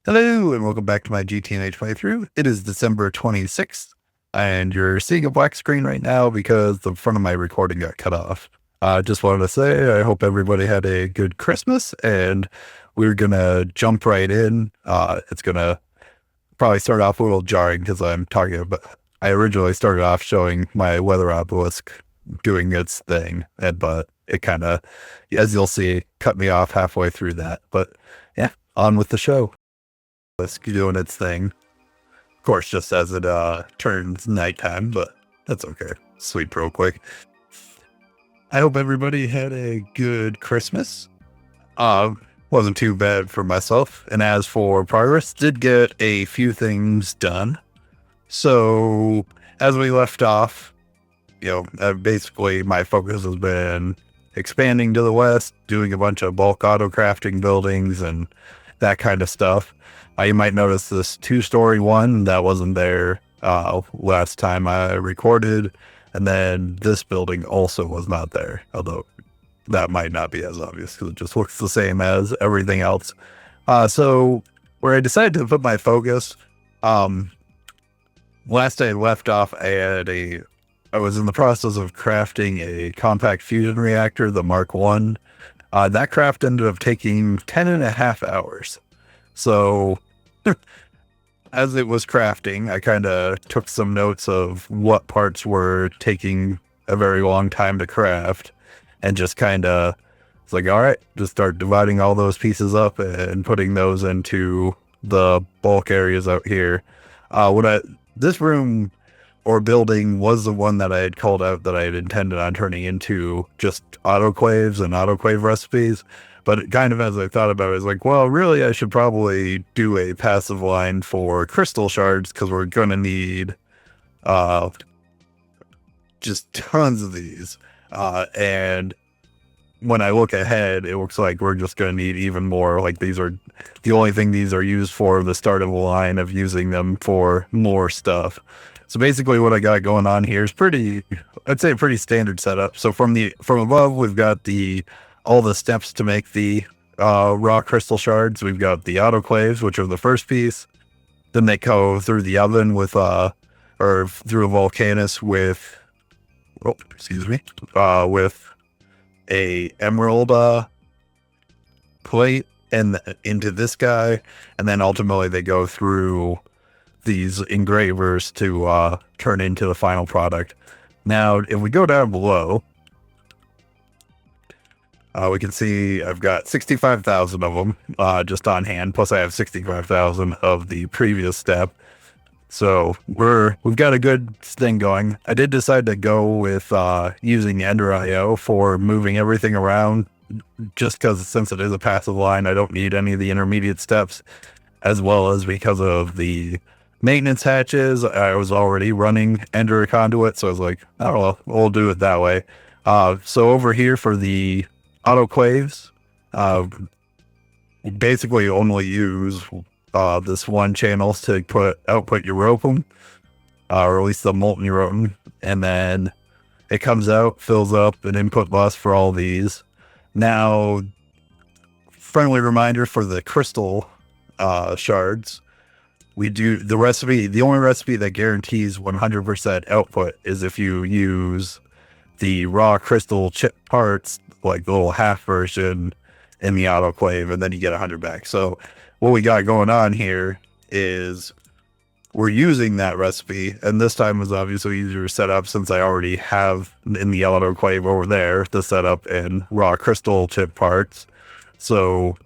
Hello and welcome back to my GTNH playthrough. It is December 26th and you're seeing a black screen right now because the front of my recording got cut off. I just wanted to say I hope everybody had a good Christmas and we're going to jump right in. It's going to probably start off a little jarring because I'm talking about, I originally started off showing my weather obelisk doing its thing, but it kind of, as you'll see, cut me off halfway through that. But yeah, on with the show. Doing its thing. Of course, just as it turns nighttime, but that's okay. Sleep real quick. I hope everybody had a good Christmas. Wasn't too bad for myself. And as for progress, did get a few things done. So as we left off, basically my focus has been expanding to the west, doing a bunch of bulk auto crafting buildings and that kind of stuff. You might notice this 2-story one that wasn't there last time I recorded. And then this building also was not there, although that might not be as obvious because it just looks the same as everything else. So where I decided to put my focus, last I left off, I was in the process of crafting a compact fusion reactor, the Mark 1. That craft ended up taking 10.5 hours. So as it was crafting, I kind of took some notes of what parts were taking a very long time to craft and just kind of, it's like, all right, just start dividing all those pieces up and putting those into the bulk areas out here. This room or building was the one that I had called out that I had intended on turning into just autoclaves and autoclave recipes. But kind of as I thought about it, I was like, well, really, I should probably do a passive line for crystal shards because we're going to need just tons of these. And when I look ahead, it looks like we're just going to need even more. Like these are the only thing these are used for, the start of a line of using them for more stuff. So basically what I got going on here is I'd say a pretty standard setup. So from above, we've got all the steps to make the raw crystal shards. We've got the autoclaves, which are the first piece. Then they go through the oven or through a volcanus with a emerald plate and into this guy. And then ultimately they go through these engravers to turn into the final product. Now, if we go down below, we can see I've got 65,000 of them just on hand. Plus, I have 65,000 of the previous step. So we've got a good thing going. I did decide to go with using Ender IO for moving everything around, just because since it is a passive line, I don't need any of the intermediate steps, as well as because of the maintenance hatches. I was already running Ender conduit, so I was like, I don't know, we'll do it that way. So over here for the autoclaves, basically only use this one channel to output europium, or at least the molten europium, and then it comes out, fills up an input bus for all these. Now, friendly reminder for the crystal shards, we do the recipe. The only recipe that guarantees 100% output is if you use the raw crystal chip parts, like the little half version in the autoclave, and then you get 100 back. So what we got going on here is we're using that recipe, and this time was obviously easier to set up since I already have in the autoclave over there the setup in raw crystal chip parts. So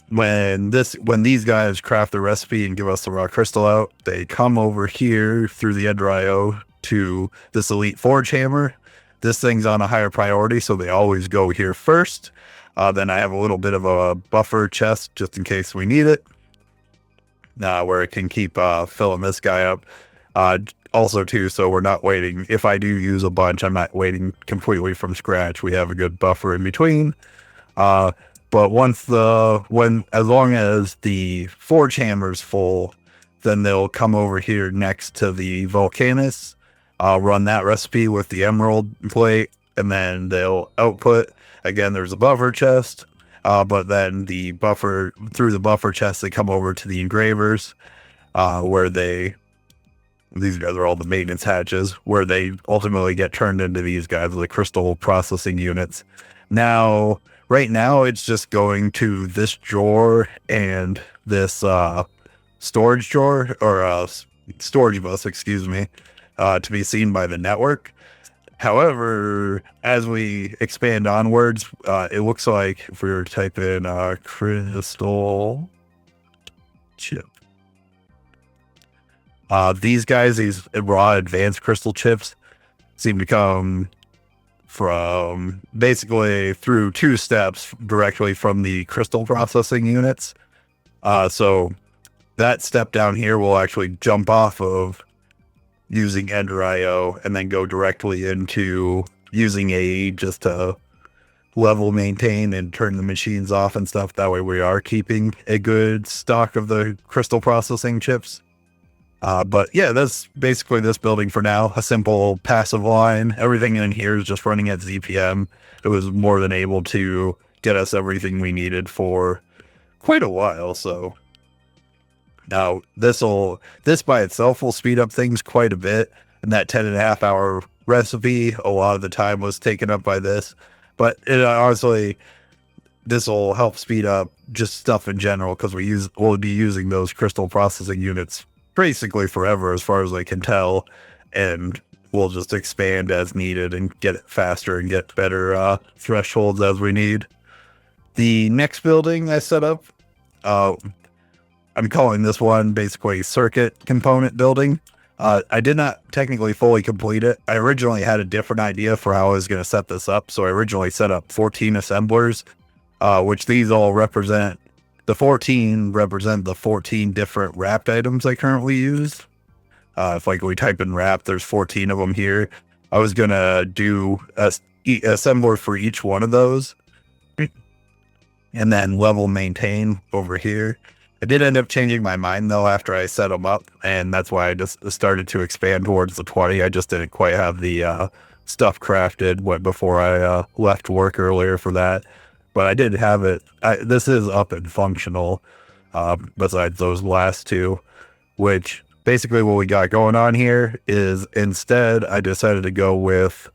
when these guys craft the recipe and give us the raw crystal out, they come over here through the Ender IO to this Elite Forge Hammer. This thing's on a higher priority, so they always go here first. Then I have a little bit of a buffer chest just in case we need it, where it can keep filling this guy up. Also, too, so we're not waiting. If I do use a bunch, I'm not waiting completely from scratch. We have a good buffer in between. But as long as the Forge Hammer's full, then they'll come over here next to the Volcanus. I'll run that recipe with the emerald plate, and then they'll output. Again, there's a buffer chest. But then the buffer, through the buffer chest, they come over to the engravers, where these guys are all the maintenance hatches, where they ultimately get turned into these guys, the crystal processing units. Now, right now, it's just going to this drawer and this storage drawer, or storage bus, excuse me, to be seen by the network. However, as we expand onwards, it looks like if we were to type in crystal chip, these guys, these raw advanced crystal chips, seem to come from basically through two steps directly from the crystal processing units. So that step down here will actually jump off of using Ender IO and then go directly into using AE just to level maintain and turn the machines off and stuff. That way we are keeping a good stock of the crystal processing chips. But yeah, that's basically this building for now. A simple passive line. Everything in here is just running at ZPM. It was more than able to get us everything we needed for quite a while. So now this by itself will speed up things quite a bit. And that 10.5 hour recipe, a lot of the time was taken up by this. But it honestly, this will help speed up just stuff in general, because we'll be using those crystal processing units basically forever, as far as I can tell, and we'll just expand as needed and get it faster and get better thresholds as we need. The next building I set up, I'm calling this one basically circuit component building. I did not technically fully complete it. I originally had a different idea for how I was going to set this up, so I originally set up 14 assemblers, which these all represent. The 14 represent the 14 different wrapped items I currently use. If like we type in wrap, there's 14 of them here. I was going to do a assembler for each one of those and then level maintain over here. I did end up changing my mind though after I set them up, and that's why I just started to expand towards the 20. I just didn't quite have the stuff crafted before I left work earlier for that. But I did have it. This is up and functional, besides those last two, which basically what we got going on here is instead I decided to go with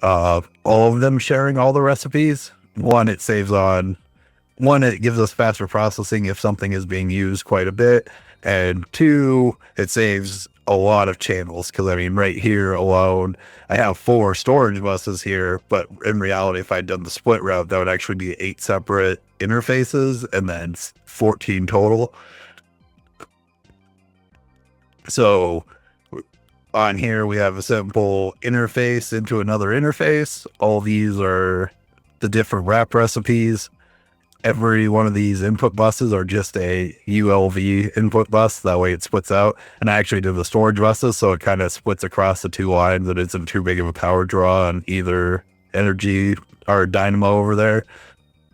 all of them sharing all the recipes. One, it gives us faster processing if something is being used quite a bit. And two, it saves a lot of channels, because I mean, right here alone, I have 4 storage buses here, but in reality, if I'd done the split route, that would actually be 8 separate interfaces and then 14 total. So on here, we have a simple interface into another interface. All these are the different wrap recipes. Every one of these input buses are just a ULV input bus. That way it splits out. And I actually did the storage buses, so it kind of splits across the 2 lines. It isn't too big of a power draw on either energy or dynamo over there.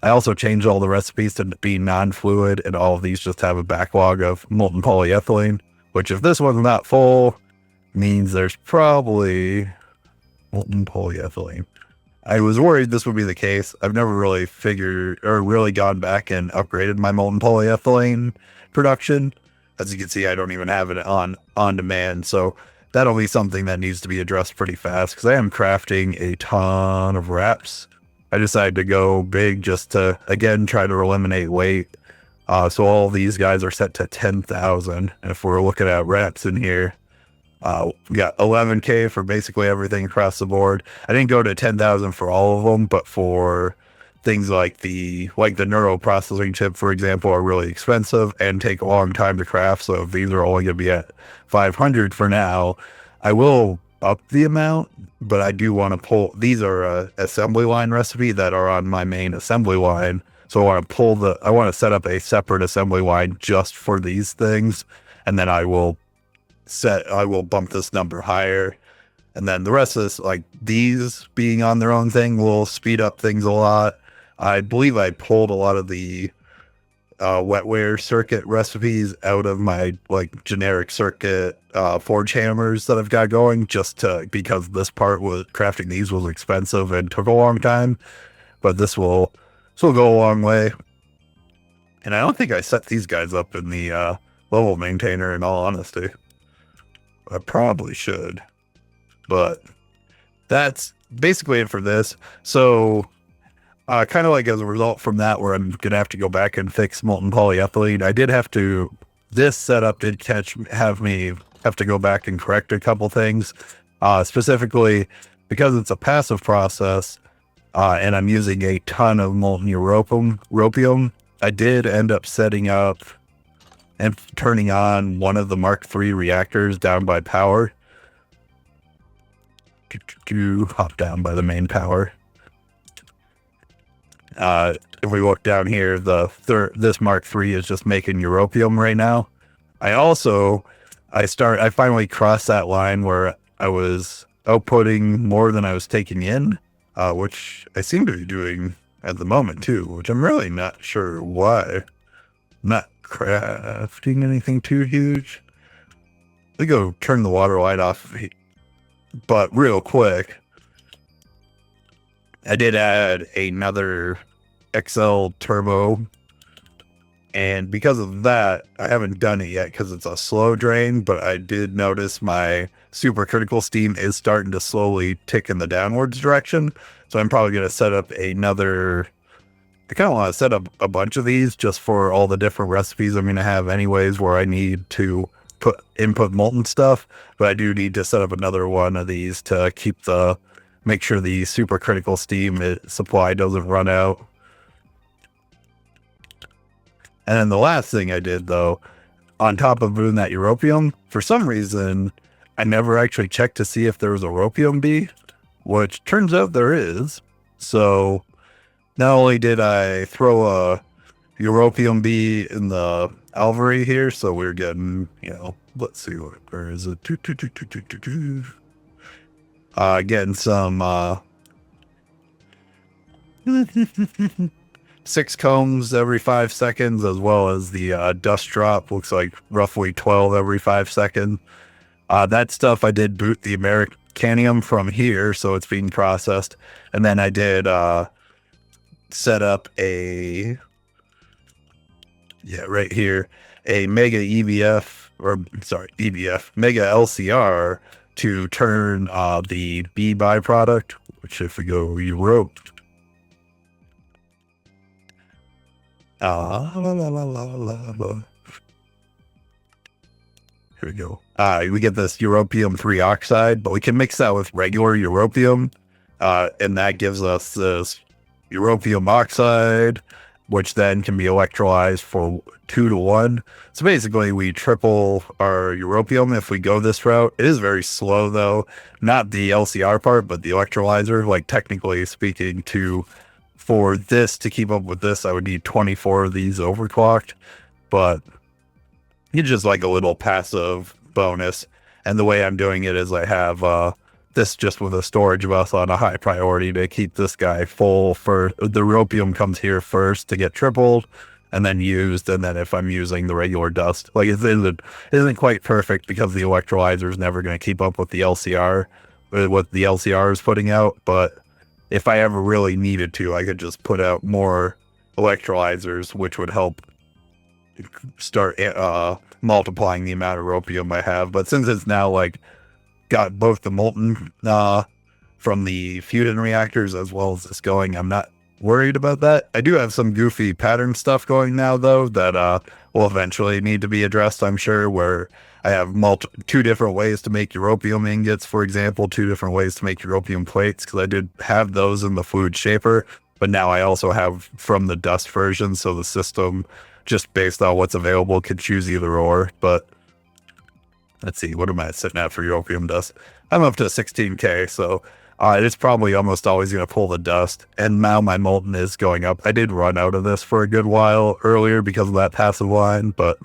I also changed all the recipes to be non-fluid, and all of these just have a backlog of molten polyethylene, which if this one's not full, means there's probably molten polyethylene. I was worried this would be the case. I've never really figured or really gone back and upgraded my molten polyethylene production. As you can see, I don't even have it on demand. So that'll be something that needs to be addressed pretty fast, because I am crafting a ton of wraps. I decided to go big just to, again, try to eliminate weight. So all these guys are set to 10,000. And if we're looking at wraps in here, we got 11K for basically everything across the board. I didn't go to 10,000 for all of them, but for things like the neural processing chip, for example, are really expensive and take a long time to craft. So if these are only going to be at 500 for now, I will up the amount, but I do want to pull. These are a assembly line recipe that are on my main assembly line. So I want to set up a separate assembly line just for these things, and then I will bump this number higher, and then the rest of this, like these being on their own thing, will speed up things a lot. I believe I pulled a lot of the wetware circuit recipes out of my like generic circuit forge hammers that I've got going, because this part was crafting these was expensive and took a long time. But this will this will go a long way. And I don't think I set these guys up in the level maintainer, in all honesty. I probably should. But that's basically it for this. So, kind of like as a result from that, where I'm going to have to go back and fix molten polyethylene, I did have to, this setup did have me have to go back and correct a couple things. Specifically, because it's a passive process, and I'm using a ton of molten europium, I did end up setting up and turning on one of the Mark III reactors down by power. Hop down by the main power. If we look down here, this Mark III is just making europium right now. I finally crossed that line where I was outputting more than I was taking in, which I seem to be doing at the moment too, which I'm really not sure why. I'm not crafting anything too huge. Let me go turn the water light off, but real quick, I did add another XL turbo, and because of that, I haven't done it yet because it's a slow drain, but I did notice my supercritical steam is starting to slowly tick in the downwards direction. So I'm probably going to set up another, I kind of want to set up a bunch of these just for all the different recipes I'm going to have anyways, where I need to input molten stuff, but I do need to set up another one of these to make sure the supercritical steam supply doesn't run out. And then the last thing I did, though, on top of doing that europium, for some reason, I never actually checked to see if there was a europium bee, which turns out there is. So not only did I throw a europium bee in the alvery here, so we're getting, let's see, where is it? Getting some 6 combs every 5 seconds, as well as the dust drop looks like roughly 12 every 5 seconds. That stuff I did boot the Americanium from here, so it's being processed. And then I did set up right here, a Mega EVF, Mega LCR to turn the B byproduct, which if we go Europe, here we go. We get this europium 3 oxide, but we can mix that with regular europium, and that gives us this europium oxide, which then can be electrolyzed for 2 to 1. So basically, we triple our europium if we go this route. It is very slow, though. Not the LCR part, but the electrolyzer. Like, technically speaking, for this to keep up with this, I would need 24 of these overclocked, but it's just like a little passive bonus. And the way I'm doing it is I have this just with a storage bus on a high priority to keep this guy full. For the europium comes here first to get tripled and then used, and then if I'm using the regular dust, like it isn't quite perfect because the electrolyzer is never going to keep up with the LCR, what the LCR is putting out. But if I ever really needed to, I could just put out more electrolyzers, which would help start multiplying the amount of europium I have. But since it's now like got both the molten from the fusion reactors as well as this going, I'm not worried about that. I do have some goofy pattern stuff going now, though, that will eventually need to be addressed, I'm sure, where I have 2 different ways to make europium ingots, for example, 2 different ways to make europium plates, because I did have those in the fluid shaper, but now I also have from the dust version, so the system, just based on what's available, can choose either or. But let's see, what am I sitting at for europium dust? I'm up to 16K, so it's probably almost always going to pull the dust, and now my molten is going up. I did run out of this for a good while earlier because of that passive line, but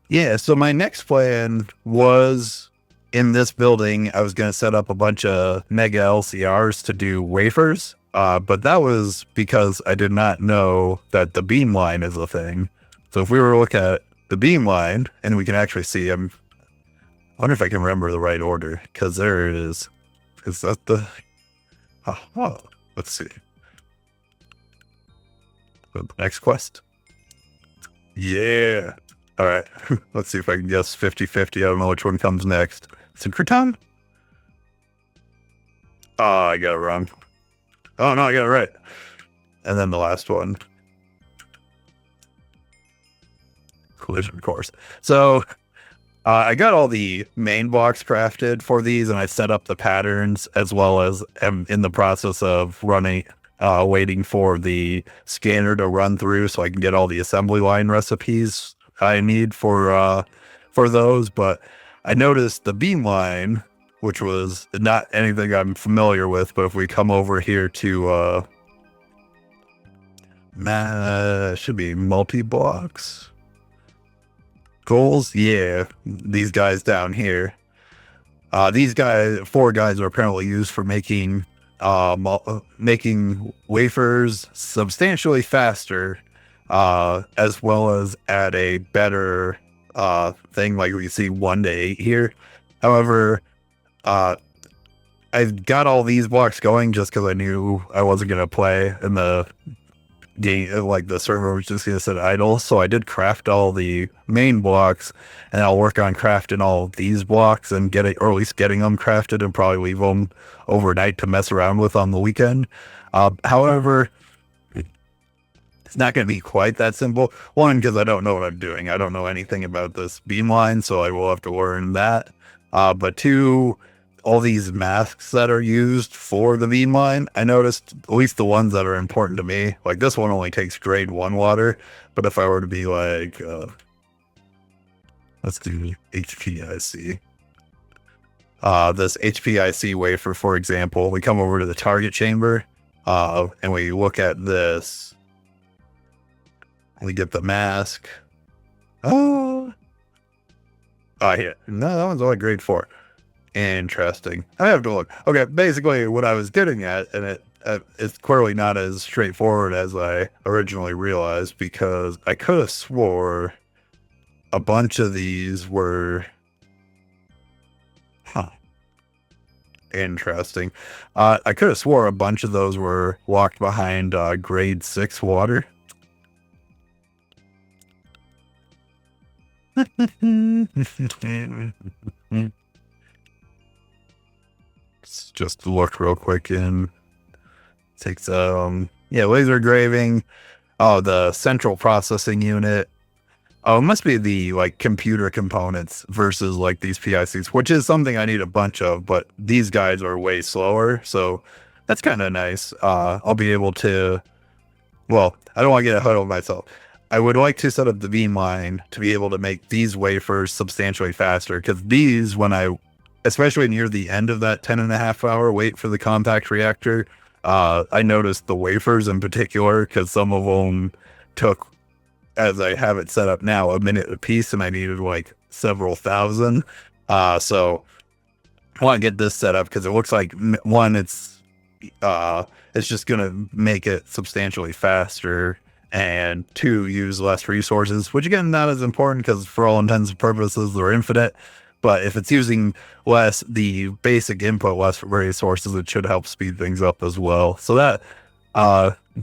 yeah, so my next plan was, in this building, I was going to set up a bunch of Mega LCRs to do wafers, but that was because I did not know that the Beamline is a thing. So if we were to look at the Beamline, and we can actually see, I wonder if I can remember the right order, because there it is. Is that the... let's see. The next quest. Yeah. All right. Let's see if I can guess 50-50. I don't know which one comes next. Synchrotron? Oh, I got it wrong. Oh, no, I got it right. And then the last one. Collision course. So I got all the main blocks crafted for these, and I set up the patterns, as well as am in the process of waiting for the scanner to run through so I can get all the assembly line recipes I need for those. But I noticed the Beamline, which was not anything I'm familiar with, but if we come over here to should be multi-blocks. Goals, yeah, these guys down here. These four guys are apparently used for making wafers substantially faster, as well as at a better thing, like we see 1 to 8 here. However, I got all these blocks going just because I knew I wasn't gonna play in the game, like the server was just gonna sit idle. So I did craft all the main blocks, and I'll work on crafting all these blocks and or at least getting them crafted, and probably leave them overnight to mess around with on the weekend. However, it's not going to be quite that simple. One, because I don't know what I'm doing. I don't know anything about this Beamline, so I will have to learn that. But two, all these masks that are used for the Beamline, I noticed at least the ones that are important to me. Like this one only takes grade 1 water, but if I were to be like, let's do HPIC. This HPIC wafer, for example, we come over to the target chamber, and we look at this. We get the mask. Oh, yeah. No, that one's only grade 4. Interesting. I have to look. Okay, basically what I was getting at, and it's clearly not as straightforward as I originally realized, because I could have swore a bunch of these were... Interesting. I could have swore a bunch of those were locked behind grade 6 water. Let's just look real quick in. Takes laser engraving. Oh, the central processing unit. Oh, it must be the like computer components versus like these PICs, which is something I need a bunch of, but these guys are way slower, so that's kind of nice. I'll be able to, well, I don't want to get ahead of myself. I would like to set up the Beamline to be able to make these wafers substantially faster, because these, especially near the end of that 10.5-hour wait for the compact reactor, I noticed the wafers in particular, because some of them took, as I have it set up now, a minute a piece, and I needed like several thousand. So I want to get this set up because it looks like, one, it's just going to make it substantially faster, and two, use less resources, which again, not as important because for all intents and purposes, they're infinite. But if it's using less, the basic input, less resources, it should help speed things up as well. So that,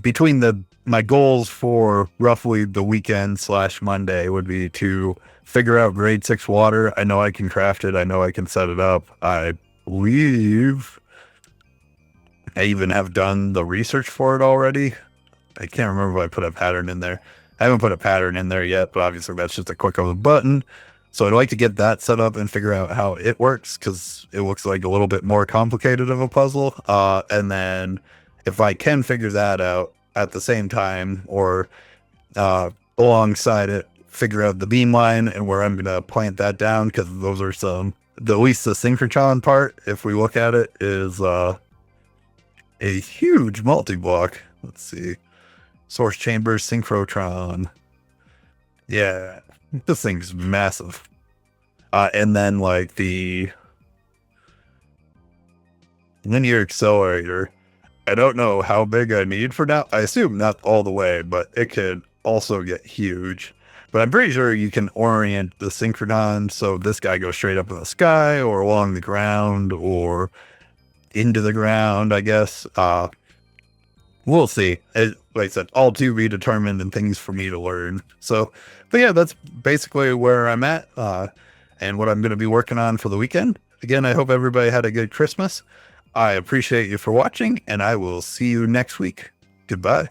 between my goals for roughly the weekend / Monday would be to figure out grade 6 water. I know I can craft it. I know I can set it up. I believe I even have done the research for it already. I can't remember if I put a pattern in there. I haven't put a pattern in there yet, but obviously that's just a click of a button. So I'd like to get that set up and figure out how it works, because it looks like a little bit more complicated of a puzzle. And then if I can figure that out at the same time, or alongside it, figure out the Beamline and where I'm going to plant that down, because those are at least the synchrotron part, if we look at it, is a huge multi-block. Let's see. Source chamber, synchrotron. Yeah, this thing's massive. And then like the linear accelerator, I don't know how big I need for now. I assume not all the way, but it could also get huge. But I'm pretty sure you can orient the synchrotron so this guy goes straight up in the sky, or along the ground, or into the ground, I guess. we'll see. Like I said, all to be determined and things for me to learn. So, but yeah, that's basically where I'm at, and what I'm going to be working on for the weekend. Again, I hope everybody had a good Christmas. I appreciate you for watching, and I will see you next week. Goodbye.